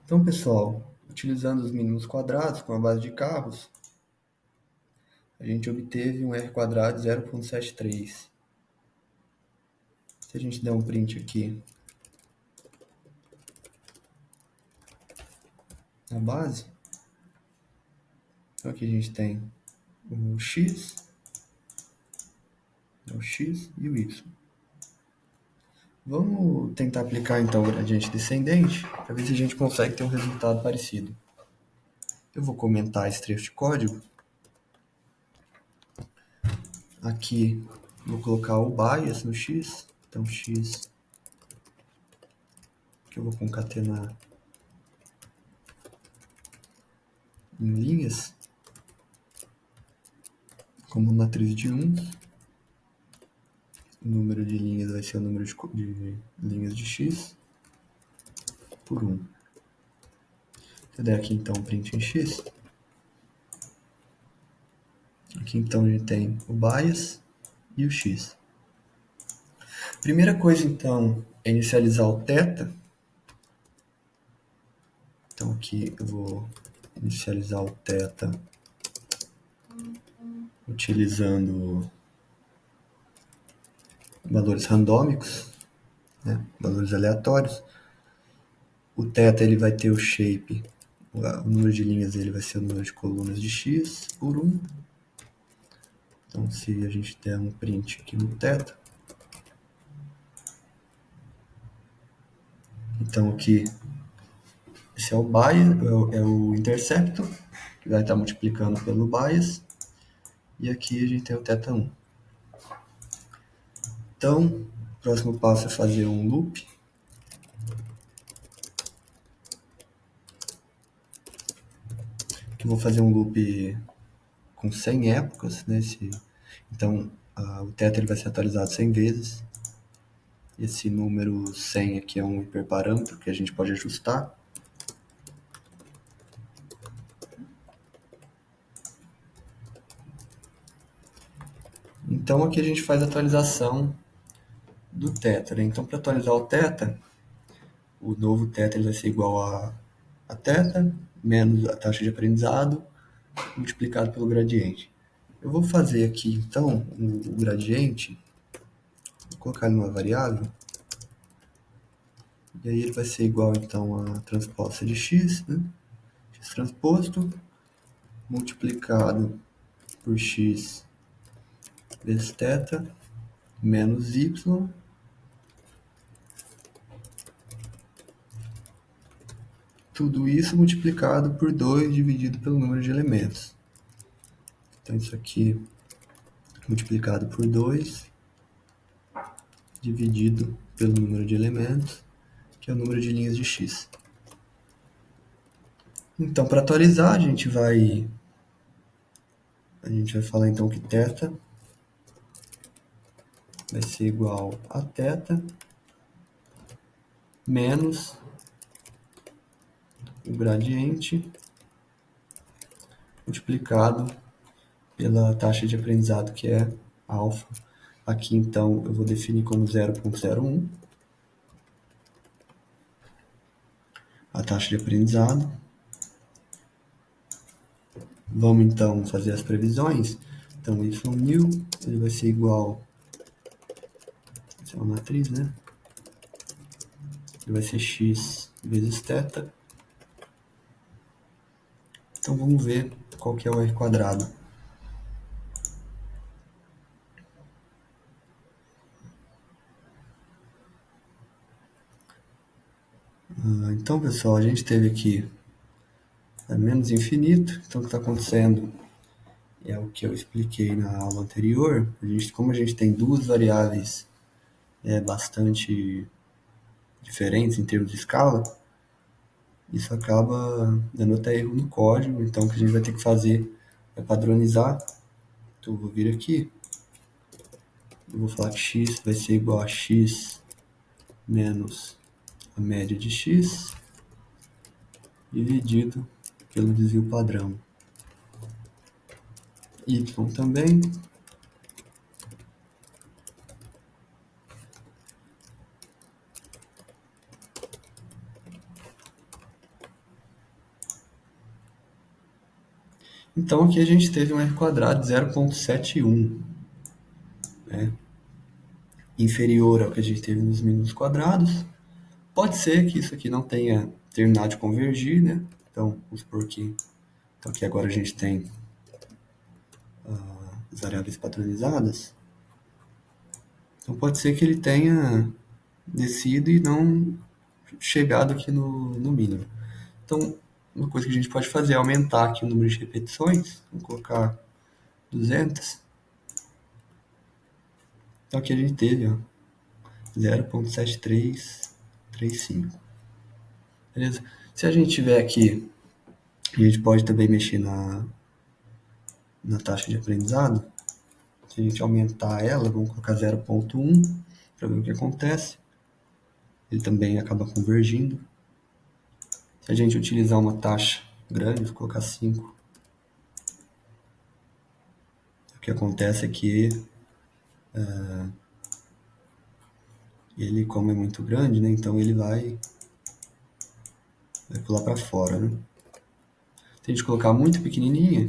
Então, pessoal, utilizando os mínimos quadrados com a base de carros, a gente obteve um R quadrado de 0,73. Se a gente der um print aqui na base, então aqui a gente tem o x e o y. Vamos tentar aplicar então o gradiente descendente para ver se a gente consegue ter um resultado parecido. Eu vou comentar esse trecho de código. Aqui vou colocar o bias no x, então x que eu vou concatenar em linhas, como matriz de 1. O número de linhas vai ser o número de linhas de x por 1. Se eu der aqui então print em x, aqui então a gente tem o bias e o x. Primeira coisa então é inicializar o θ. Então aqui eu vou inicializar o θ utilizando valores randômicos, né? Valores aleatórios. O θ ele vai ter o shape, o número de linhas dele vai ser o número de colunas de x por 1. Então se a gente der um print aqui no θ, então aqui esse é o bias, é o intercepto, que vai estar multiplicando pelo bias, e aqui a gente tem o θ1. Então, o próximo passo é fazer um loop. Eu vou fazer um loop com 100 épocas, né? Então, o θ ele vai ser atualizado 100 vezes. Esse número 100 aqui é um hiperparâmetro que a gente pode ajustar. Então, aqui a gente faz a atualização do θ, né? Então, para atualizar o θ, o novo θ ele vai ser igual a θ menos a taxa de aprendizado multiplicado pelo gradiente. Eu vou fazer aqui, então, o gradiente, vou colocar ele numa variável, e aí ele vai ser igual, então, a transposta de x, né? X transposto, multiplicado por x vezes θ, menos y, tudo isso multiplicado por 2 dividido pelo número de elementos. Então, isso aqui multiplicado por 2 dividido pelo número de elementos, que é o número de linhas de x. Então, para atualizar, a gente vai falar então que θ vai ser igual a θ menos o gradiente multiplicado pela taxa de aprendizado, que é alfa. Aqui, então, eu vou definir como 0,01 a taxa de aprendizado. Vamos, então, fazer as previsões. Então, y ele vai ser igual... Essa é uma matriz, né? Ele vai ser x vezes θ. Então, vamos ver qual que é o R quadrado. Então, pessoal, a gente teve aqui menos infinito. Então, o que está acontecendo é o que eu expliquei na aula anterior. Como a gente tem duas variáveis bastante diferentes em termos de escala, isso acaba dando até erro no código. Então, o que a gente vai ter que fazer é padronizar. Então, eu vou vir aqui, eu vou falar que x vai ser igual a x menos a média de x dividido pelo desvio padrão. Y também. Então aqui a gente teve um R² de 0,71, né? Inferior ao que a gente teve nos mínimos quadrados. Pode ser que isso aqui não tenha terminado de convergir, né? Então, vamos supor que então aqui agora a gente tem as variáveis padronizadas. Então pode ser que ele tenha descido e não chegado aqui no mínimo. Então, uma coisa que a gente pode fazer é aumentar aqui o número de repetições. Vamos colocar 200. Então aqui a gente teve, ó, 0,7335. Beleza? Se a gente tiver aqui, a gente pode também mexer na taxa de aprendizado. Se a gente aumentar ela, vamos colocar 0,1 para ver o que acontece. Ele também acaba convergindo. Se a gente utilizar uma taxa grande, vou colocar 5, o que acontece é que ele, como é muito grande, né, então ele vai pular para fora, né? Se a gente colocar muito pequenininha,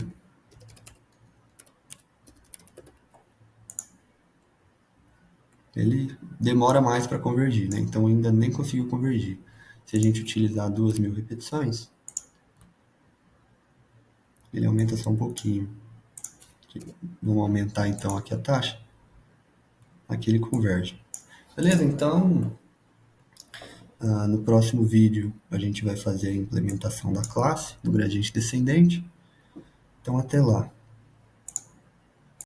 ele demora mais para convergir, né? Então ainda nem conseguiu convergir. Se a gente utilizar 2.000 repetições, ele aumenta só um pouquinho. Vamos aumentar então aqui a taxa. Aqui ele converge. Beleza? Então, no próximo vídeo a gente vai fazer a implementação da classe, do gradiente descendente. Então até lá.